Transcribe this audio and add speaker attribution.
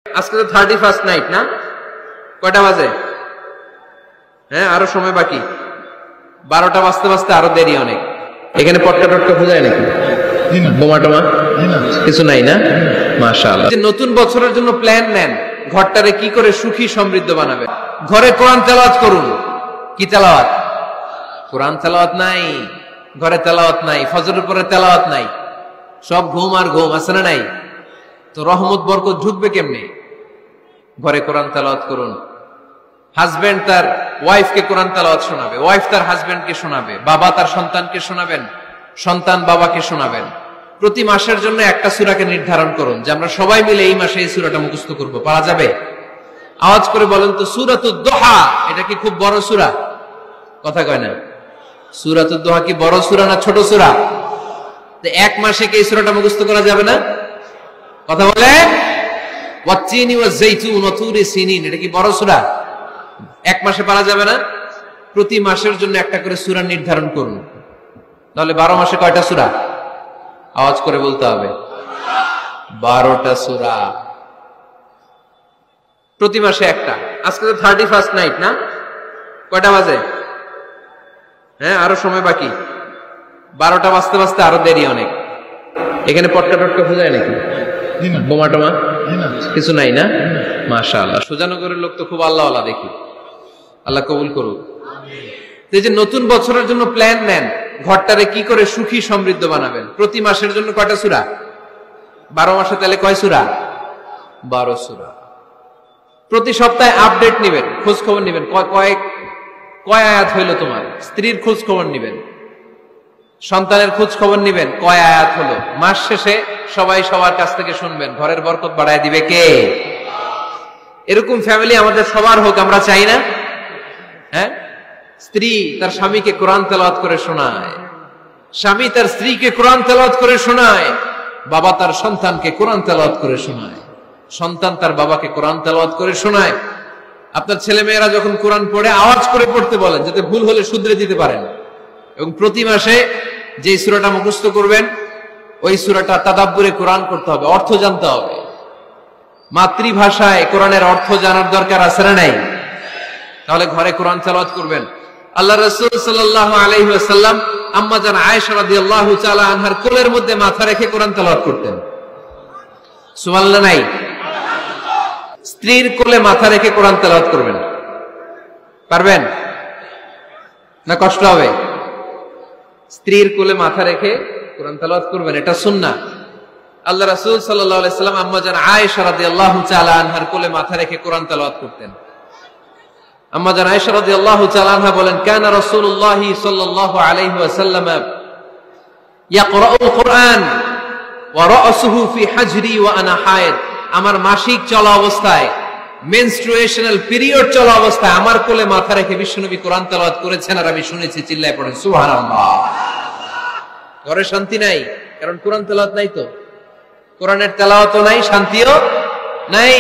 Speaker 1: আজকে তো 31st night না? কয়টা বাজে? হ্যাঁ, আরো সময় বাকি। 12টা বাজতে বাজতে আরো দেরি অনেক। এখানে পটকা টটকা খোঁজায় নাকি? বোমা টোমা কিছু নাই না? মাশাআল্লাহ। নতুন বছরের জন্য প্ল্যান নেন, ঘরটারে কি করে সুখী সমৃদ্ধ বানাবে। ঘরে কোরআন তেলাওয়াত করুন। কি তেলাওয়াত? কোরআন তেলাওয়াত নাই, ঘরে তেলাওয়াত নাই, ফজরের পরে তেলাওয়াত নাই, সব ঘুম আর ঘুম। আছে না নাই? তো রহমত বরকত ঢুকবে কেমনে? ঘরে কোরআন তেলাওয়াত করুন। হাজবেন্ড তার ওয়াইফকে কোরআন তেলাওয়াত শোনাবে, ওয়াইফ তার হাজবেন্ডকে শোনাবে, বাবা তার সন্তানকে শোনাবেন, সন্তান বাবাকে শোনাবেন। প্রতি মাসের জন্য একটা সূরাকে নির্ধারণ করুন যে আমরা সবাই মিলে এই মাসে এই সূরাটা মুখস্থ করব। পারা যাবে? আওয়াজ করে বলেন তো, সূরাতুদ দোহা এটা কি খুব বড় সূরা? কথা কয় না। সূরাতুদ দোহা কি বড় সূরা না ছোট সূরা? তো এক মাসে কি এই সূরাটা মুখস্থ করা যাবে না? কথা বলে। ওয়াত্তিনি ওয়াজ-যাইতুন ওয়া তুরি সিনিন এটা কি বড় সূরা? এক মাসে পারা যাবে না? প্রতি মাসের জন্য একটা করে সূরা নির্ধারণ করুন। তাহলে 12 মাসে কয়টা সূরা? আওয়াজ করে বলতে হবে। 12টা সূরা। প্রতি মাসে একটা। আজকে তো 31st নাইট না? কয়টা বাজে? হ্যাঁ, আরো সময় বাকি। 12টা বাজতে বাজতে আরো দেরি অনেক। এখানে পটকা টটকা খোঁজায় নাকি? বোমা টোমা কিছু নাই না? মাশাআল্লাহ। সুজানগরের লোক তো খুব আল্লাহওয়ালা দেখি। আল্লাহ কবুল করুক। এই যে নতুন বছরের জন্য প্ল্যান নেন, ঘরটারে কি করে সুখী সমৃদ্ধ বানাবেন। প্রতি মাসের জন্য কয়টা সূরা? 12 মাসে তাহলে কয় সূরা? 12 সূরা। প্রতি সপ্তাহে আপডেট নেবেন, খোঁজ খবর নেবেন, কয় আয়াত হইলো তোমার। স্ত্রীর খোঁজ খবর নেবেন, সন্তানের খোঁজ খবর নেবেন, কয় আয়াত হলো। মাস শেষে সবাই সবার কাছ থেকে শুনবেন। ঘরের বরকত বাড়ায় দিবে কে? এরকম ফ্যামিলি আমাদের সবার হোক, আমরা চাই না? হ্যাঁ, স্ত্রী তার স্বামীকে কোরআন তেলাওয়াত করে শোনায়, স্বামী তার স্ত্রীকে কোরআন তেলাওয়াত করে শোনায়, বাবা তার সন্তানকে কোরআন তেলাওয়াত করে শোনায়, সন্তান তার বাবাকে কোরআন তেলাওয়াত করে শোনায়। আপনার ছেলে মেয়েরা যখন কোরআন পড়ে আওয়াজ করে পড়তে বলেন, যাতে ভুল হলে শুধরে দিতে পারেন। এবং প্রতি মাসে যে সূরাটা মুখস্থ করবেন, ওই সূরাটা তাদাব্বুরে কোরআন করতে হবে, অর্থ জানতে হবে। মাতৃভাষায় কোরআনের অর্থ জানার দরকার আছে না নাই? তাহলে ঘরে কোরআন তেলাওয়াত করবেন। আল্লাহ রাসূল সাল্লাল্লাহু আলাইহি ওয়াসাল্লাম আম্মা জান আয়েশা রাদিয়াল্লাহু তাআলা আনহার কোলের মধ্যে মাথা রেখে কোরআন তেলাওয়াত করতেন। সুবহানাল্লাহ নাই? স্ত্রীর কোলে মাথা রেখে কোরআন তেলাওয়াত করবেন। পারবেন না? কষ্ট হবে? স্ত্রীর কোলে মাথা রেখে কোরআন তেলাওয়াত করবেন, এটা সুন্নাহ। আল্লাহ রাসূল সাল্লাল্লাহু আলাইহি ওয়াসাল্লাম আম্মা জান আয়েশা রাদিয়াল্লাহু তাআলা আনহার কোলে মাথা রেখে কোরআন তেলাওয়াত করতেন। আম্মা জান আয়েশা রাদিয়াল্লাহু তাআলা আনহা বলেন, কানা রাসূলুল্লাহি সাল্লাল্লাহু আলাইহি ওয়াসাল্লাম ইয়াকরাউল কুরআন ওয়া রাসুহু ফি হাজরি ওয়া আনা হায়েদ। আমার মাসিক চলা অবস্থায়, মেনস্ট্রুয়েশনাল পিরিয়ড চলা অবস্থায় আমার কোলে মাথা রেখে বিশ্বনবী কোরআন তেলাওয়াত করেছেন, আর আমি শুনেছি। চিল্লায় পড়েন সুবহানাল্লাহ। ঘরে শান্তি নাই, কারণ কোরআন তেলাওয়াত নাই। তো কোরআনের তেলাওয়াতও নাই, শান্তিও নাই।